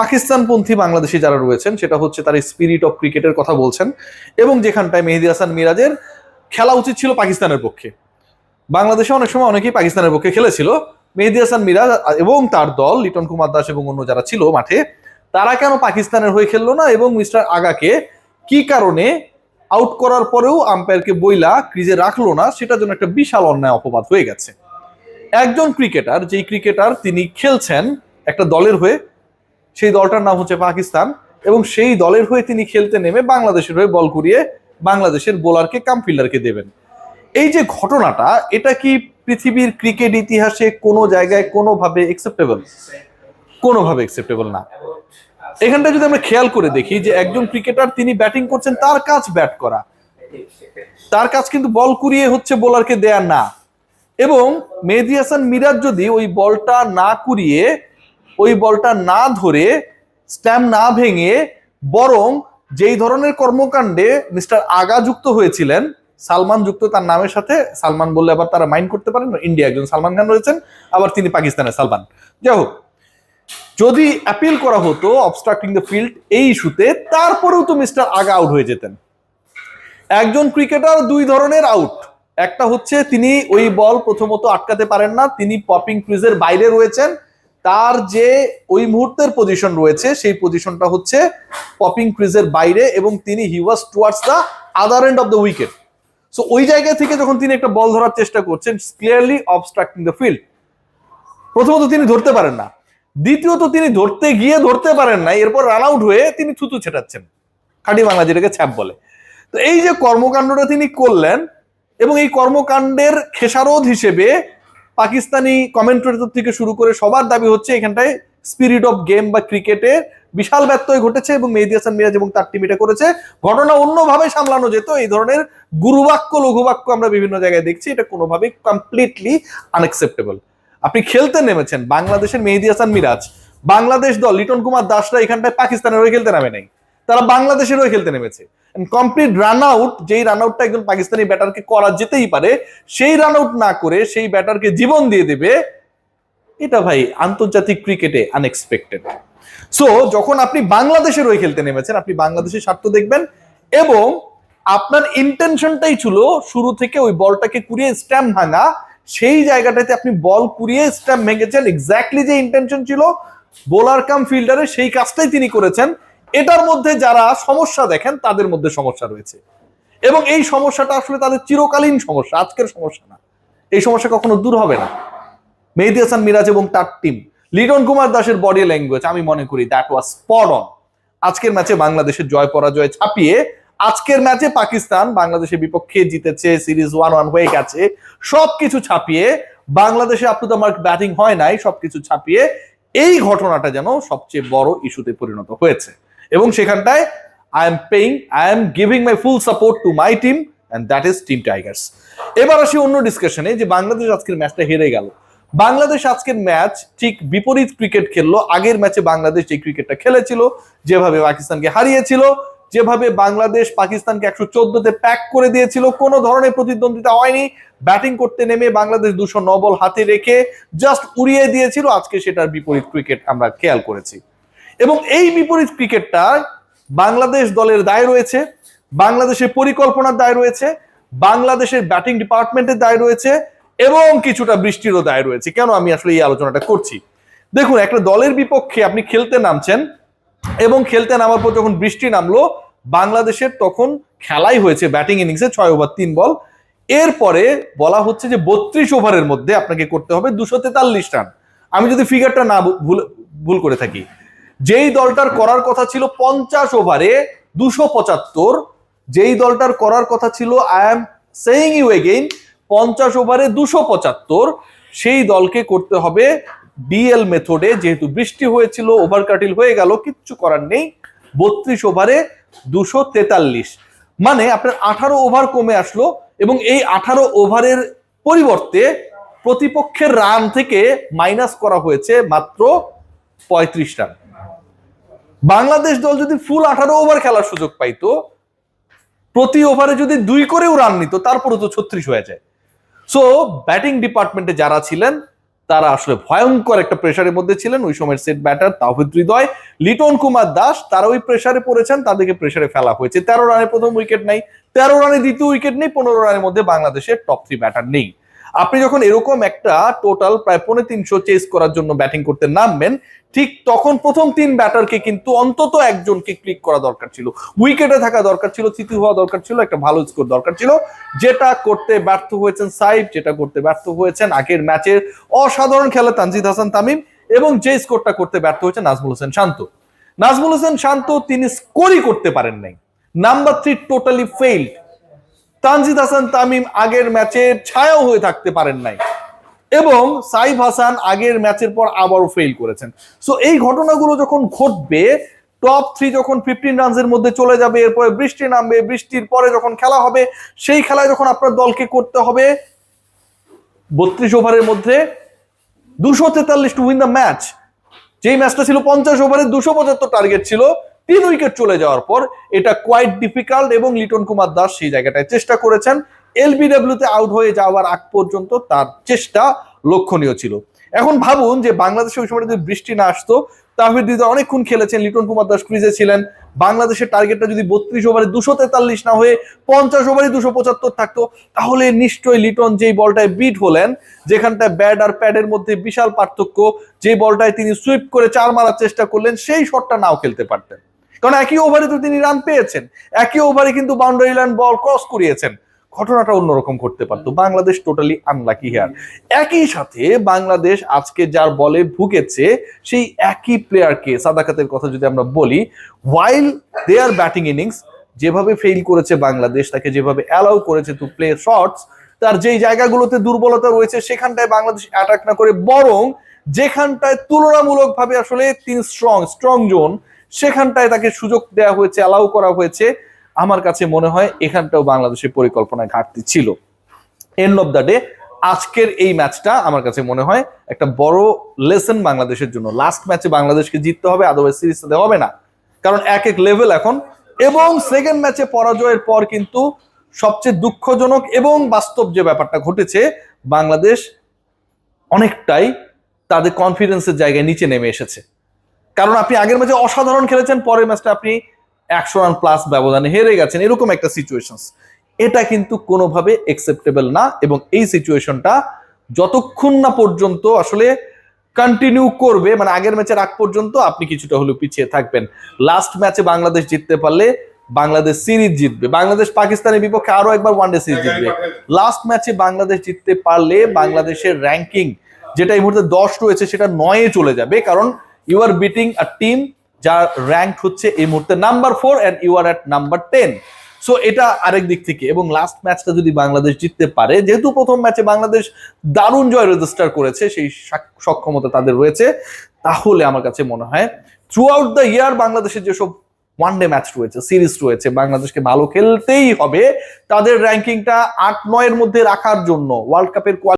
পাকিস্তানপন্থী বাংলাদেশি যারা রয়েছেন সেটা হচ্ছে তার স্পিরিট অফ ক্রিকেটের কথা বলছেন, এবং যেখানটায় মেহেদী হাসান মিরাজের খেলা উচিত ছিল পাকিস্তানের পক্ষে। বাংলাদেশে অনেক সময় অনেকেই পাকিস্তানের পক্ষে খেলেছিল। মেহেদী হাসান মিরাজ এবং তার দল লিটন কুমার দাস এবং অন্য যারা ছিল মাঠে, তারা কেন পাকিস্তানের হয়ে খেললো না এবং মিস্টার আগাকে কি কারণে আউট করার পরেও আম্পায়ারকে বইলা ক্রিজে রাখলো না, সেটার জন্য একটা বিশাল অন্যায় অপবাদ হয়ে গেছে। একজন ক্রিকেটার, যেই ক্রিকেটার তিনি খেলছেন একটা দলের হয়ে, সেই দলটার নাম হচ্ছে পাকিস্তান, এবং সেই দলের হয়ে তিনি খেলতে নেমে বাংলাদেশের হয়ে বল করিয়ে বাংলাদেশের বোলারকে কাম ফিল্ডারকে দেবেন। এই যে ঘটনাটা, এটা কি পৃথিবীর ক্রিকেট ইতিহাসে কোনো জায়গায় কোনোভাবে অ্যাকসেপ্টেবল? কোনোভাবে অ্যাকসেপ্টেবল না। এখানটা যদি আমরা খেয়াল করে দেখি যে একজন ক্রিকেটার তিনি ব্যাটিং করছেন, তার কাজ ব্যাট করা, তার কাজ কিন্তু বল কুড়িয়ে হচ্ছে বোলারকে দেয়া না। এবং মেহেদী হাসান মিরাজ যদি ওই বলটা না কুড়িয়ে, ওই বলটা না ধরে, স্ট্যাম্প না ভেঙে, বরং যেই ধরনের কর্মকাণ্ডে মিস্টার আগা যুক্ত হয়েছিলেন, সালমান যুক্ত তার নামের সাথে, সালমান বললে আবার তারা মাইন্ড করতে পারেন, ইন্ডিয়া একজন সালমান খান রয়েছেন, আবার তিনি পাকিস্তানের সালমান, যাই হোক, যদি অ্যাপিল করা হতো অবস্ট্রাক্টিং দ্য ফিল্ড এই ইস্যুতে, তারপরেও তো মিস্টার আগা আউট হয়ে যেতেন। একজন ক্রিকেটার দুই ধরনের আউট, একটা হচ্ছে তিনি ওই বল প্রথমত আটকাতে পারেন না, তিনি পপিং ক্রিজের বাইরে রয়েছেন, তার যে ওই মুহূর্তের পজিশন রয়েছে সেই পজিশনটা হচ্ছে পপিং ক্রিজের বাইরে, এবং তিনি he was towards the other end of the wicket. So ওই জায়গা থেকে যখন তিনি একটা বল ধরার চেষ্টা করছেন, ক্লিয়ারলি অবস্ট্রাক্টিং দ্য ফিল্ড। প্রথমত তিনি ধরতে পারেন না, দ্বিতীয়ত তিনি ধরতে গিয়ে ধরতে পারেন না, এরপর রান আউট হয়ে তিনি থুতু ছেটাচ্ছেন, খাঁটি বাংলা যেটাকে ছ্যাপ বলে। তো এই যে কর্মকাণ্ডটা তিনি করলেন, এবং এই কর্মকাণ্ডের খেসারত হিসেবে পাকিস্তানি কমেন্টেটর থেকে শুরু করে সবার দাবি হচ্ছে এখানটায় স্পিরিট অফ গেম বা ক্রিকেটে বিশাল ব্যত্যয় ঘটেছে, এবং মেহেদী হাসান মিরাজ এবং তার টিম এটা করেছে। ঘটনা অন্যভাবে সামলানো যেত। এই ধরনের গুরুবাক্য লঘুবাক্য আমরা বিভিন্ন জায়গায় দেখছি, এটা কোনোভাবেই কমপ্লিটলি আনএক্সেপ্টেবল। আপনি খেলতে নেমেছেন বাংলাদেশের মেহেদী হাসান মিরাজ, বাংলাদেশ দল লিটন কুমার দাসরা এখানটায় পাকিস্তানের হয়ে খেলতে নামে নাই, তারা বাংলাদেশের হয়ে খেলতে নেমেছে। কমপ্লিট রান আউট, যেই রান আউটটা একজন পাকিস্তানি ব্যাটারকে করা যেতেই পারে, সেই রান আউট না করে সেই ব্যাটারকে জীবন দিয়ে দেবে, এটা ভাই আন্তর্জাতিক ক্রিকেটে আনএক্সপেক্টেড। সো যখন আপনি বাংলাদেশের হয়ে খেলতে নেমেছেন, আপনি বাংলাদেশের স্বার্থ দেখবেন, এবং আপনার ইন্টেনশনটাই ছিল শুরু থেকে ওই বলটাকে কুড়িয়ে স্ট্যাম্প ভাঙা। সেই জায়গাটাতে আপনি বল কুড়িয়ে স্ট্যাম্প ভেঙেছেন, এক্স্যাক্টলি যে ইন্টেনশন ছিল বোলার কাম ফিল্ডারের, সেই কাজটাই তিনি করেছেন। এটার মধ্যে যারা সমস্যা দেখেন তাদের মধ্যে সমস্যা রয়েছে, এবং এই সমস্যাটা আসলে তাদের চিরকালীন সমস্যা, আজকের সমস্যা না। এই সমস্যা কখনো দূর হবে না। মেহেদী হাসান মিরাজ এবং তার টিম, লিটন কুমার দাসের বডি ল্যাঙ্গুয়েজ, আমি মনে করি দ্যাট ওয়াজ স্পট অন। আজকের ম্যাচে বাংলাদেশের জয় পরাজয় ছাপিয়ে, আজকের ম্যাচে পাকিস্তান বাংলাদেশের বিপক্ষে জিতেছে, সিরিজ 1-1 হয়ে গেছে, সবকিছু ছাপিয়ে, বাংলাদেশে up to the mark batting হয় নাই, সবকিছু ছাপিয়ে এই ঘটনাটা যেন সবচেয়ে বড় ইস্যুতে পরিণত হয়েছে। এবং সেখানটায় I am giving my full support to my team, and that is team Tigers. এবার আসি অন্য ডিসকাশনে, যে বাংলাদেশ আজকের ম্যাচটা হেরে গেল। বাংলাদেশ আজকের ম্যাচ ঠিক বিপরীত ক্রিকেট খেললো। আগের ম্যাচে বাংলাদেশ যে ক্রিকেটটা খেলেছিল, যেভাবে পাকিস্তানকে হারিয়েছিল, যেভাবে বাংলাদেশ পাকিস্তানকে 114-তে প্যাক করে দিয়েছিল, কোনো ধরনের প্রতিদ্বন্দ্বিতা হয়নি, ব্যাটিং করতে নেমে বাংলাদেশ 209 বল হাতে রেখে জাস্ট উড়িয়ে দিয়েছিল। আজকে সেটার বিপরীত ক্রিকেট আমরা খেয়াল করেছি, এবং এই বিপরীত ক্রিকেটটা বাংলাদেশ দলের দায় রয়েছে, বাংলাদেশের পরিকল্পনার দায় রয়েছে, বাংলাদেশের ব্যাটিং ডিপার্টমেন্টের দায় রয়েছে, এবং কিছুটা বৃষ্টিরও দায় রয়েছে। কেন আমি আসলে এই আলোচনাটা করছি? দেখুন, একটা দলের বিপক্ষে আপনি খেলতে নামছেন, এবং খেলতে নামার পর যখন বৃষ্টি নামলো, বাংলাদেশের তখন খেলাই হয়েছে ব্যাটিং ইনিংসে 6 ওভার 3 বল। এরপরে বলা হচ্ছে যে 32 ওভারের মধ্যে আপনাকে করতে হবে 243 রান। আমি যদি ফিগারটা না ভুল করে থাকি, যেই দলটার করার কথা ছিল 50 ওভারে 275, যেই দলটার করার কথা ছিল, I am saying you again, 50 ওভারে 275, সেই দলকে করতে হবে ডিএল মেথডে। যেহেতু বৃষ্টি হয়েছিল, ওভার কাটিল হয়ে গেল, কিচ্ছু করার নেই, 32 ওভারে 243, মানে আপনার 18 ওভার কমে আসলো, এবং এই 18 ওভারের পরিবর্তে প্রতিপক্ষের রান থেকে মাইনাস করা হয়েছে মাত্র 35 রান। বাংলাদেশ দল যদি ফুল 18 ওভার খেলার সুযোগ পাইতো, প্রতি ওভারে যদি 2 করেও রান নিত, তারপরে তো 36 হয়ে যায়। সো ব্যাটিং ডিপার্টমেন্টে যারা ছিলেন তারা আসলে ভয়ঙ্কর একটা প্রেসারের মধ্যে ছিলেন। ওই সময়ের সেট ব্যাটার তাওহিদ হৃদয়, লিটন কুমার দাস, তারা ওই প্রেসারে পড়েছেন, তাদেরকে প্রেসারে ফেলা হয়েছে। 13 রানে প্রথম উইকেট নেই, 13 রানে দ্বিতীয় উইকেট নেই, 15 রানের মধ্যে বাংলাদেশের টপ 3 ব্যাটার নেই। আপনি যখন এরকম একটা টোটাল প্রায় 350 চেস করার জন্য ব্যাটিং করতে নামবেন, ঠিক তখন প্রথম 3 ব্যাটারকে কিন্তু অন্তত একজনকে ক্লিক করা দরকার ছিল, উইকেটে থাকা দরকার ছিল, তৃতীয় হওয়া দরকার ছিল, একটা ভালো স্কোর দরকার ছিল, যেটা করতে ব্যর্থ হয়েছেন সাইফ, যেটা করতে ব্যর্থ হয়েছেন আগের ম্যাচের অসাধারণ খেলা তানজিদ হাসান তামিম, এবং যে স্কোরটা করতে ব্যর্থ হয়েছে নাজমুল হোসেন শান্ত। নাজমুল হোসেন শান্ত তিনি স্কোরই করতে পারেন নাই, number 3 totally failed. Tanzid Hasan Tamim আগের ম্যাচে ছায়াও হয়ে থাকতে পারেন নাই, এবং সাইফ হাসান আগের ম্যাচের পর আবারও ফেল করেছেন। সো এই ঘটনাগুলো যখন ঘটবে, টপ 3 যখন 15 রানসের মধ্যে চলে যাবে, এরপরে বৃষ্টি নামবে, বৃষ্টির পরে যখন খেলা হবে, সেই খেলায় যখন আপনার দলকে করতে হবে 32 ওভারের মধ্যে 243 টু উইন দ্য ম্যাচ, যেই ম্যাচটা ছিল 50 ওভারে 275 টার্গেট ছিল, 3 উইকেট চলে যাওয়ার পর এটা কোয়াইট ডিফিকাল্ট, এবং লিটন কুমার দাস সেই জায়গাটায় চেষ্টা করেছেন। এলবিডব্লিউ তে আউট হয়ে যাওয়ার আগ পর্যন্ত তার চেষ্টা লক্ষণীয় ছিল। এখন ভাবুন যে বাংলাদেশে ওই সময় যদি বৃষ্টি না আসতো, তাহিদ হৃদয় অনেকক্ষণ খেলেছেন, লিটন কুমার দাস ক্রিজে ছিলেন, বাংলাদেশের টার্গেটটা যদি 32 ওভারে 243 না হয়ে 50 ওভারে 275 থাকতো, তাহলে নিশ্চয়ই লিটন যেই বলটায় বিট হলেন, যেখানটায় ব্যাট আর প্যাডের মধ্যে বিশাল পার্থক্য, যে বলটায় তিনি সুইপ করে 4 মারার চেষ্টা করলেন, সেই শটটা নাও খেলতে পারতেন, কারণ একই ওভারে তো তিনি রান পেয়েছেন, একই ওভারে কিন্তু বাউন্ডারি লাইন বল ক্রস করিয়েছেন, ঘটনাটা অন্যরকম করতে পারতো। Bangladesh totally unlucky here. একই সাথে বাংলাদেশ আজকে যার বলে ভুগেছে, সেই একই প্লেয়ারকে, সাদাকাতের কথা যদি আমরা বলি, ওয়াইল দে আর ব্যাটিং ইনিংস, যেভাবে ফেইল করেছে বাংলাদেশ, তাকে যেভাবে অ্যালাউ করেছে টু প্লে শটস, তার যেই জায়গাগুলোতে দুর্বলতা রয়েছে সেখানটায় বাংলাদেশ অ্যাটাক না করে, বরং যেখানটায় তুলনামূলকভাবে আসলে তিনি স্ট্রং জোন, সেখানটায় তাকে সুযোগ দেওয়া হয়েছে, অ্যালাউ করা হয়েছে। আমার কাছে মনে হয় এখানটাও বাংলাদেশের পরিকল্পনায় ঘাটতি ছিল। এন্ড অফ দ্য ডে আজকের এই ম্যাচটা আমার কাছে মনে হয় একটা বড় লেসন বাংলাদেশের জন্য। লাস্ট ম্যাচে বাংলাদেশকে জিততে হবে, আদারওয়াইজ সিরিজটা হবে না, কারণ এক এক লেভেল এখন। এবং সেকেন্ড ম্যাচে পরাজয়ের পর কিন্তু সবচেয়ে দুঃখজনক এবং বাস্তব যে ব্যাপারটা ঘটেছে, বাংলাদেশ অনেকটাই তাদের কনফিডেন্সের জায়গায় নিচে নেমে এসেছে। কারণ আপনি আগের ম্যাচে অসাধারণ খেলেছেন, পরের ম্যাচটা আপনি 100 রান প্লাস ব্যবধানে হেরে গেছেন, এরকম একটা সিচুয়েশন, এটা কিন্তু কোনোভাবে অ্যাকসেপ্টেবল না। এবং এই সিচুয়েশনটা যতক্ষণ না পর্যন্ত আসলে কন্টিনিউ করবে, মানে আগের ম্যাচের আগ পর্যন্ত আপনি কিছুটা হলেও পিছিয়ে থাকবেন। লাস্ট ম্যাচে বাংলাদেশ জিততে পারলে বাংলাদেশ সিরিজ জিতবে, বাংলাদেশ পাকিস্তানের বিপক্ষে আরো একবার ওয়ানডে সিরিজ জিতবে। লাস্ট ম্যাচে বাংলাদেশ জিততে পারলে বাংলাদেশের র্যাঙ্কিং যেটা এই মুহূর্তে 10 রয়েছে, সেটা 9-এ চলে যাবে, কারণ you are beating a team যার র্যাঙ্ক হচ্ছে এই মুহূর্তে number 4 and you are at number 10। So এটা আরেক দিক থেকে। এবং লাস্ট ম্যাচটা যদি বাংলাদেশ জিততে পারে, যেহেতু প্রথম ম্যাচে বাংলাদেশ দারুণ জয় রেজিস্টার করেছে, সেই সক্ষমতা তাদের রয়েছে, তাহলে আমার কাছে মনে হয় থ্রু আউট দ্য ইয়ার বাংলাদেশের যেসব ওয়ানডে ম্যাচ রয়েছে, সিরিজ রয়েছে, বাংলাদেশকে ভালো খেলতেই হবে তাদের র্যাঙ্কিংটা 8-9 এর মধ্যে রাখার জন্য। ওয়ার্ল্ড কাপের